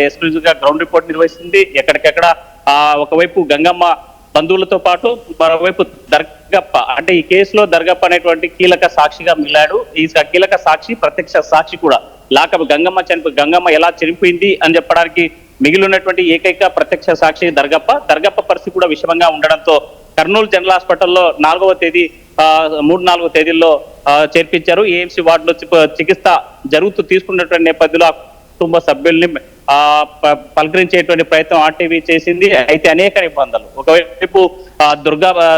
Exclusive గా ground report నిర్వహిస్తుంది. ఎక్కడికెక్కడ ఒకవైపు గంగమ్మ బంధువులతో పాటు మరోవైపు దర్గప్ప, అంటే ఈ కేసులో దర్గప్ప అనేటువంటి కీలక సాక్షిగా మిగిలాడు. ఈ కీలక సాక్షి, ప్రత్యక్ష సాక్షి కూడా లాకప్ గంగమ్మ ఎలా చనిపోయింది అని చెప్పడానికి మిగిలి ఉన్నటువంటి ఏకైక ప్రత్యక్ష సాక్షి దర్గప్ప పరిస్థితి కూడా విషమంగా ఉండడంతో కర్నూలు జనరల్ హాస్పిటల్లో 4వ తేదీ 3-4 తేదీల్లో చేర్పించారు. ఏఎంసీ వార్డులో చికిత్స జరుగుతూ తీసుకున్నటువంటి నేపథ్యంలో కుటుంబ సభ్యుల్ని పలకరించేటువంటి ప్రయత్నం ఆర్టీవీ చేసింది. అయితే అనేక నిబంధనలు, ఒకవైపు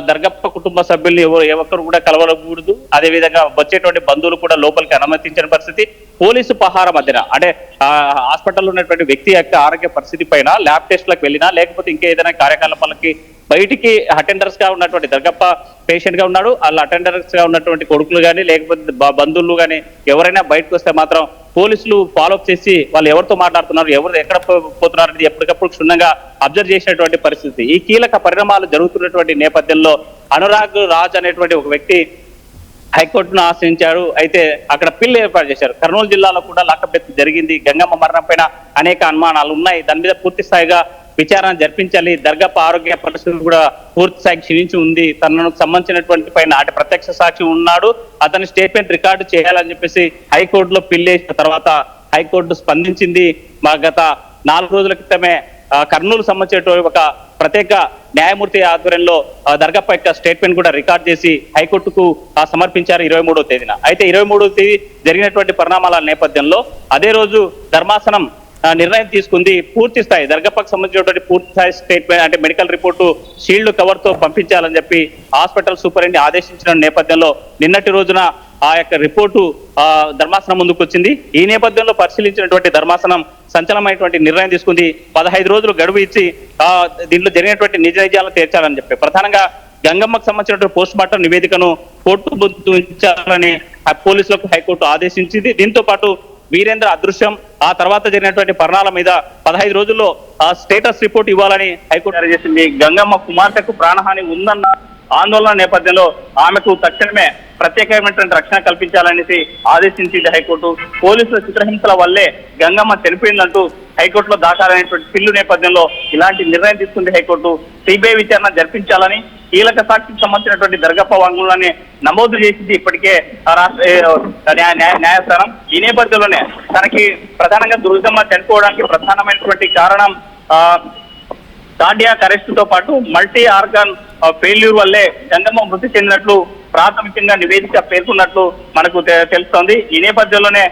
దర్గప్ప కుటుంబ సభ్యుల్ని ఎవరు కూడా కలవకూడదు, అదేవిధంగా వచ్చేటువంటి బంధువులు కూడా లోపలికి అనుమతించిన పరిస్థితి, పోలీసు పహార మధ్యన అంటే హాస్పిటల్లో ఉన్నటువంటి వ్యక్తి యొక్క ఆరోగ్య పరిస్థితి పైన ల్యాబ్ టెస్ట్లకు వెళ్ళినా లేకపోతే ఇంకేదైనా కార్యకలాపాలకి బయటికి అటెండర్స్ గా ఉన్నటువంటి దర్గప్ప పేషెంట్ గా ఉన్నాడు. వాళ్ళ అటెండర్స్ గా ఉన్నటువంటి కొడుకులు కానీ లేకపోతే బంధువులు కానీ ఎవరైనా బయటకు వస్తే మాత్రం పోలీసులు ఫాలోఅప్ చేసి వాళ్ళు ఎవరితో మాట్లాడుతున్నారు, ఎవరు ఎక్కడ పోతున్నారు అనేది ఎప్పటికప్పుడు క్షుణ్ణంగా అబ్జర్వ్ చేసినటువంటి పరిస్థితి. ఈ కీలక పరిణామాలు జరుగుతున్నటువంటి నేపథ్యంలో అనురాగ్ రాజ్ అనేటువంటి ఒక వ్యక్తి హైకోర్టును ఆశ్రయించారు. అయితే అక్కడ పిల్లు ఏర్పాటు చేశారు. కర్నూలు జిల్లాలో కూడా లాకప్ జరిగింది. గంగమ్మ మరణం పైన అనేక అనుమానాలు ఉన్నాయి. దాని మీద పూర్తి స్థాయిగా విచారణ జరిపించాలి. దర్గప్ప ఆరోగ్య పరిస్థితి కూడా పూర్తి స్థాయి క్షీణించి ఉంది. తనకు సంబంధించినటువంటి పైన అంటే ప్రత్యక్ష సాక్షి ఉన్నాడు, అతని స్టేట్మెంట్ రికార్డు చేయాలని చెప్పేసి హైకోర్టులో పిల్లేసిన తర్వాత హైకోర్టు స్పందించింది. గత 4 రోజుల క్రితమే కర్నూలు సంబంధించినటువంటి ఒక ప్రత్యేక న్యాయమూర్తి ఆధ్వర్యంలో దర్గప్ప యొక్క స్టేట్మెంట్ కూడా రికార్డ్ చేసి హైకోర్టుకు సమర్పించారు 23వ తేదీన. అయితే 23వ తేదీ జరిగినటువంటి పరిణామాల నేపథ్యంలో అదే రోజు ధర్మాసనం నిర్ణయం తీసుకుంది. పూర్తి స్థాయి దర్గప్పకు సంబంధించినటువంటి పూర్తి స్థాయి స్టేట్మెంట్ అంటే మెడికల్ రిపోర్టు షీల్డ్ కవర్ తో పంపించాలని చెప్పి హాస్పిటల్ సూపరింటెండెంట్ ఆదేశించిన నేపథ్యంలో నిన్నటి రోజున ఆ యొక్క రిపోర్టు ధర్మాసనం ముందుకు వచ్చింది. ఈ నేపథ్యంలో పరిశీలించినటువంటి ధర్మాసనం సంచలనమైనటువంటి నిర్ణయం తీసుకుంది. 15 రోజులు గడువు ఇచ్చి దీంట్లో జరిగినటువంటి నిజ నిజాలను తీర్చాలని చెప్పి ప్రధానంగా గంగమ్మకు సంబంధించినటువంటి పోస్ట్ మార్టం నివేదికను కోర్టు ముందు ఉంచాలని పోలీసులకు హైకోర్టు ఆదేశించింది. దీంతో పాటు వీరేంద్ర అదృశ్యం ఆ తర్వాత జరిగినటువంటి పరిణామాల మీద 15 రోజుల్లో స్టేటస్ రిపోర్ట్ ఇవ్వాలని హైకోర్టు జారీ చేసింది. గంగమ్మ కుమార్తెకు ప్రాణహాని ఉందన్న ఆందోళన నేపథ్యంలో ఆమెకు తక్షణమే ప్రత్యేకమైనటువంటి రక్షణ కల్పించాలనేసి ఆదేశించింది హైకోర్టు. పోలీసుల చిత్రహింసల వల్లే గంగమ్మ చనిపోయిందంటూ హైకోర్టులో దాఖలైనటువంటి పిల్లు నేపథ్యంలో ఇలాంటి నిర్ణయం తీసుకుంది హైకోర్టు. సిబిఐ విచారణ జరిపించాలని కీలక సాక్షికి సంబంధించినటువంటి దర్గప్ప వాంగ్మూలాన్ని నమోదు చేసింది ఇప్పటికే న్యాయస్థానం. ఈ నేపథ్యంలోనే తనకి ప్రధానంగా దుర్గమ్మ చనిపోవడానికి ప్రధానమైనటువంటి కారణం కార్డియాక్ అరెస్ట్ తో పాటు మల్టీ ఆర్గాన్ ఫెయిల్యూర్ వల్లే గంగమ్మ మృతి చెందినట్లు ప్రాథమికంగా నివేదిక పేర్కొన్నట్లు మనకు తెలుస్తోంది. ఈ నేపథ్యంలోనే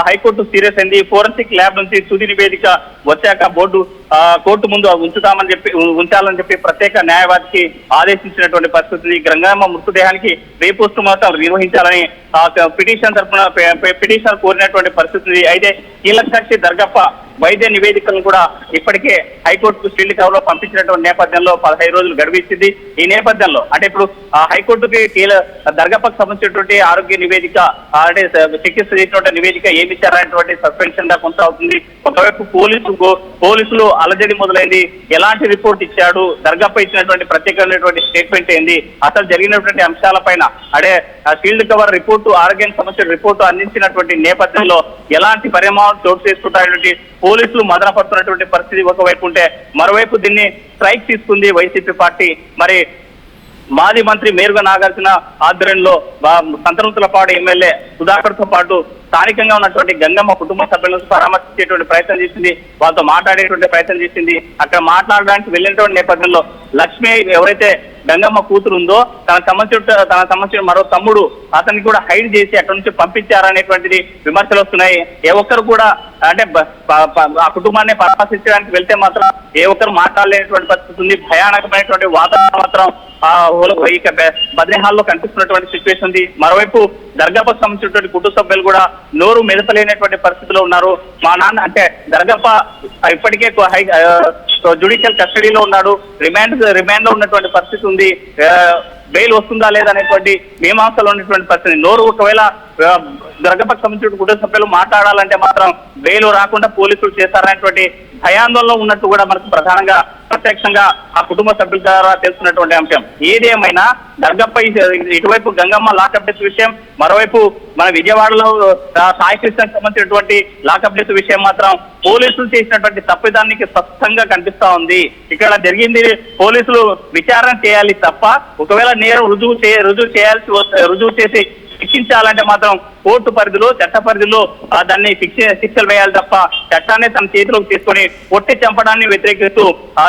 హైకోర్టు సీరియస్ అయింది. ఫోరెన్సిక్ ల్యాబ్ నుంచి తుది నివేదిక వచ్చాక కోర్టు ముందు ఉంచాలని చెప్పి ప్రత్యేక న్యాయవాదికి ఆదేశించినటువంటి పరిస్థితి. గంగమ్మ మృతదేహానికి రీపోస్ట్ మార్టం నిర్వహించాలని పిటిషన్ కోరినటువంటి పరిస్థితి. అయితే కీలక సాక్షి దర్గప్ప వైద్య నివేదికలను కూడా ఇప్పటికే హైకోర్టుకు స్టీల్ కవర్ లో పంపించినటువంటి నేపథ్యంలో 15 రోజులు గడువు ఇచ్చింది. ఈ నేపథ్యంలో అంటే ఇప్పుడు హైకోర్టుకి దర్గప్పకు సంబంధించినటువంటి ఆరోగ్య నివేదిక అంటే చికిత్స చేసినటువంటి నివేదిక ఏమి ఇచ్చారనేటువంటి సస్పెన్షన్ గా కొనసాగుతుంది. ఒకవైపు పోలీసులు అలజడి మొదలైంది. ఎలాంటి రిపోర్ట్ ఇచ్చాడు, దర్గప్ప ఇచ్చినటువంటి ప్రత్యేకమైనటువంటి స్టేట్మెంట్ ఏంది, అసలు జరిగినటువంటి అంశాలపైన అంటే షీల్డ్ కవర్ రిపోర్టు ఆరోగ్యానికి సంబంధించిన రిపోర్టు అందించినటువంటి నేపథ్యంలో ఎలాంటి పరిణామాలు చోటు చేసుకుంటాయనేటువంటి పోలీసులు మదనపడుతున్నటువంటి పరిస్థితి ఒకవైపు ఉంటే, మరోవైపు దీన్ని స్ట్రైక్ తీసుకుంది వైసీపీ పార్టీ. మరి మాజీ మంత్రి మేరుగ నాగార్జున ఆధ్వర్యంలో సంతనూతలపాడు ఎమ్మెల్యే సుధాకర్ తో పాటు స్థానికంగా ఉన్నటువంటి గంగమ్మ కుటుంబ సభ్యులను పరామర్శించేటువంటి ప్రయత్నం చేసింది, వాళ్ళతో మాట్లాడేటువంటి ప్రయత్నం చేసింది. అక్కడ మాట్లాడడానికి వెళ్ళినటువంటి నేపథ్యంలో లక్ష్మి ఎవరైతే గంగమ్మ కూతురు ఉందో తనకు సంబంధించిన మరో తమ్ముడు అతన్ని కూడా హైడ్ చేసి అక్కడి నుంచి పంపించారనేటువంటిది విమర్శలు వస్తున్నాయి. ఏ ఒక్కరు కూడా అంటే ఆ కుటుంబాన్ని పరామర్శించడానికి వెళ్తే మాత్రం ఏ ఒక్కరు మాట్లాడలేనటువంటి పరిస్థితి ఉంది. భయానకమైనటువంటి వాతావరణం మాత్రం ఇక బద్రీహాల్లో కనిపిస్తున్నటువంటి సిచ్యువేషన్ ఉంది. మరోవైపు దర్గప్పకు సంబంధించినటువంటి కుటుంబ సభ్యులు కూడా నోరు మెదపలేనటువంటి పరిస్థితిలో ఉన్నారు. మా నాన్న అంటే దర్గప్ప ఇప్పటికే జ్యుడిషియల్ కస్టడీలో ఉన్నాడు, రిమాండ్ లో ఉన్నటువంటి పరిస్థితి ఉంది. బెయిల్ వస్తుందా లేదా అనేటువంటి మీమాంసలో ఉన్నటువంటి పరిస్థితి. నోరు ఒకవేళ ఆ, దుర్గప్పకు సంబంధించిన కుటుంబ సభ్యులు మాట్లాడాలంటే మాత్రం బెయిల్ రాకుండా పోలీసులు చేస్తారనేటువంటి భయాందోళనలో ఉన్నట్టు కూడా మనకు ప్రధానంగా ప్రత్యక్షంగా ఆ కుటుంబ సభ్యుల ద్వారా తెలుస్తున్నటువంటి అంశం. ఏదేమైనా దర్గప్ప ఇటువైపు గంగమ్మ లాకప్ డెత్ విషయం, మరోవైపు మన విజయవాడలో సాయి కృష్ణకు సంబంధించినటువంటి లాకప్ డెత్ విషయం మాత్రం పోలీసులు చేసినటువంటి తప్పిదానికి స్పష్టంగా కనిపిస్తా ఉంది. ఇక్కడ జరిగింది పోలీసులు విచారణ చేయాలి తప్ప ఒకవేళ నేరం రుజువు చేసి శిక్షించాలంటే మాత్రం కోర్టు పరిధిలో చట్ట పరిధిలో దాన్ని శిక్షలు వేయాలి తప్ప చట్టాన్ని తన చేతిలోకి తీసుకొని కొట్టి చంపడాన్ని వ్యతిరేకిస్తూ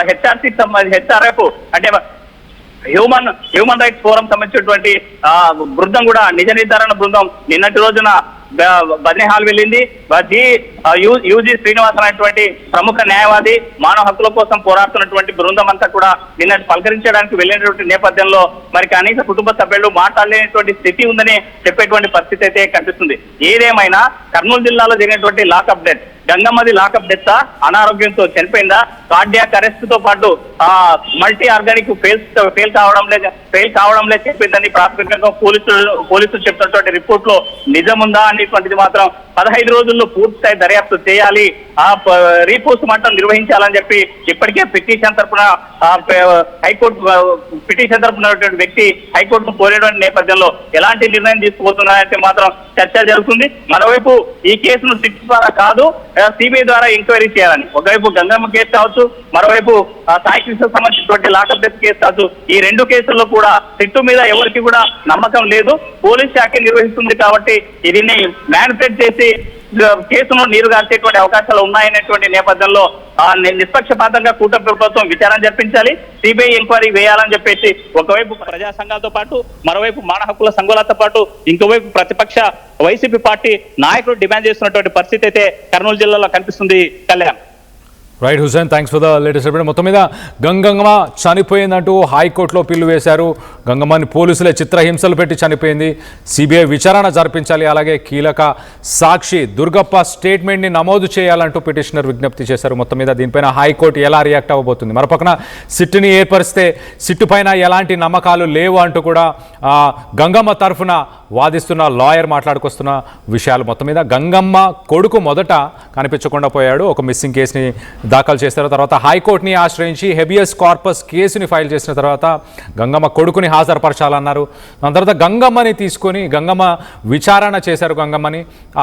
హెచ్ఆర్ఎఫ్ అంటే హ్యూమన్ రైట్స్ ఫోరం సంబంధించినటువంటి బృందం కూడా నిజ నిర్ధారణ బృందం నిన్నటి రోజున బద్నేహాల్ వెళ్ళింది. యూజీ శ్రీనివాసన్ అనేటువంటి ప్రముఖ న్యాయవాది, మానవ హక్కుల కోసం పోరాడుతున్నటువంటి బృందం అంతా కూడా నిన్న పలకరించడానికి వెళ్ళినటువంటి నేపథ్యంలో మరి కనీస కుటుంబ సభ్యులు మాట్లాడలేనటువంటి స్థితి ఉందని చెప్పేటువంటి పరిస్థితి అయితే కనిపిస్తుంది. ఏదేమైనా కర్నూలు జిల్లాలో జరిగినటువంటి లాకప్ డెత్, గంగమ్మది లాకప్ డెత్ అనారోగ్యంతో చనిపోయిందా, కార్డియాక్ అరెస్ట్ తో పాటు మల్టీ ఆర్గానిక్ ఫెయిల్ కావడంలే చెప్పిందని ప్రాథమికంగా పోలీసులు చెప్తున్నటువంటి రిపోర్ట్ లో నిజముందా అనేటువంటిది మాత్రం 15 రోజుల్లో పూర్తిస్థాయి దర్యాప్తు చేయాలి, రీపోస్ట్ మార్టం నిర్వహించాలని చెప్పి ఇప్పటికే పిటిషన్ తరఫున హైకోర్టు పిటిషన్ తరఫున వ్యక్తి హైకోర్టును కోరేటువంటి నేపథ్యంలో ఎలాంటి నిర్ణయం తీసుకుపోతున్నారంటే మాత్రం చర్చ జరుగుతుంది. మరోవైపు ఈ కేసును సిట్ ద్వారా కాదు సిబిఐ ద్వారా ఎంక్వైరీ చేయాలని, ఒకవైపు గంగమ్మ కేసు కావచ్చు, మరోవైపు సాయి కృష్ణకు సంబంధించినటువంటి లాకప్ డెత్ కేసు కావచ్చు, ఈ రెండు కేసుల్లో కూడా సిట్టు మీద ఎవరికి కూడా నమ్మకం లేదు. పోలీస్ శాఖ నిర్వహిస్తుంది కాబట్టి దీన్ని మ్యానిపులేట్ చేసి కేసును నీరుగార్చేటువంటి అవకాశాలు ఉన్నాయనేటువంటి నేపథ్యంలో నిష్పక్షపాతంగా కూటమి ప్రభుత్వం విచారణ జరిపించాలి, సిబిఐ ఎంక్వైరీ వేయాలని చెప్పేసి ఒకవైపు ప్రజా సంఘాలతో పాటు మరోవైపు మానవ హక్కుల సంఘాలతో పాటు ఇంకోవైపు ప్రతిపక్ష వైసీపీ పార్టీ నాయకులు డిమాండ్ చేస్తున్నటువంటి పరిస్థితి అయితే కర్నూలు జిల్లాలో కనిపిస్తుంది. Kalyan. Right Hussain, thanks for the latest update. మొత్తం మీద గంగమ్మ చనిపోయిందంటూ హైకోర్టులో పిల్లు వేశారు. గంగమ్మని పోలీసులే చిత్రహింసలు పెట్టి చనిపోయింది, సిబిఐ విచారణ జరిపించాలి, అలాగే కీలక సాక్షి దుర్గప్ప స్టేట్మెంట్ని నమోదు చేయాలంటూ పిటిషనర్ విజ్ఞప్తి చేశారు. మొత్తం మీద దీనిపైన హైకోర్టు ఎలా రియాక్ట్ అవ్వబోతుంది, మరోపక్కన సిట్ని ఏర్పరిస్తే సిట్టు పైన ఎలాంటి నమ్మకాలు లేవు అంటూ కూడా గంగమ్మ తరఫున వాదిస్తున్న లాయర్ మాట్లాడుకొస్తున్న విషయాలు. మొత్తం మీద గంగమ్మ కొడుకు మొదట కనిపించకుండా పోయాడు, ఒక మిస్సింగ్ కేసుని దాఖలు చేశారు. తర్వాత హైకోర్టుని ఆశ్రయించి హెబియస్ కార్పస్ కేసుని ఫైల్ చేసిన తర్వాత గంగమ్మ కొడుకుని హాజరుపరచాలన్నారు. దాని తర్వాత గంగమ్మని తీసుకొని గంగమ్మ విచారణ చేశారు. గంగమ్మని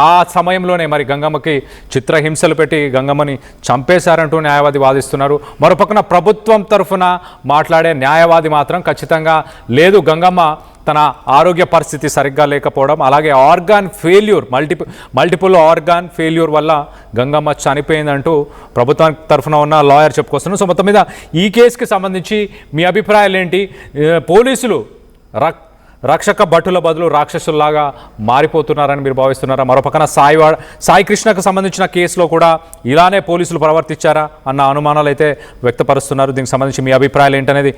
ఆ సమయంలోనే మరి గంగమ్మకి చిత్రహింసలు పెట్టి గంగమ్మని చంపేశారంటూ న్యాయవాది వాదిస్తున్నారు. మరోపక్కన ప్రభుత్వం తరఫున మాట్లాడే న్యాయవాది మాత్రం ఖచ్చితంగా లేదు, గంగమ్మ తన ఆరోగ్య పరిస్థితి సరిగ్గా లేకపోవడం, అలాగే organ failure multiple organ failure వల్ల గంగమ్మ చనిపోయిందంటూ ప్రభుత్వం తరఫున ఉన్న లాయర్ చెప్పుకొస్తున్నారు. సో మొత్తం మీద ఈ కేసుకి సంబంధించి మీ అభిప్రాయాలు ఏంటి? పోలీసులు రక్షక భటుల బదులు రాక్షసుల్లాగా మారిపోతున్నారని మీరు భావిస్తున్నారా? మరోపక్కన సాయి కృష్ణకు సంబంధించిన కేసులో కూడా ఇలానే పోలీసులు ప్రవర్తించారా అన్న అనుమానాలు అయితే వ్యక్తపరుస్తున్నారు. దీనికి సంబంధించి మీ అభిప్రాయాలు ఏంటనేది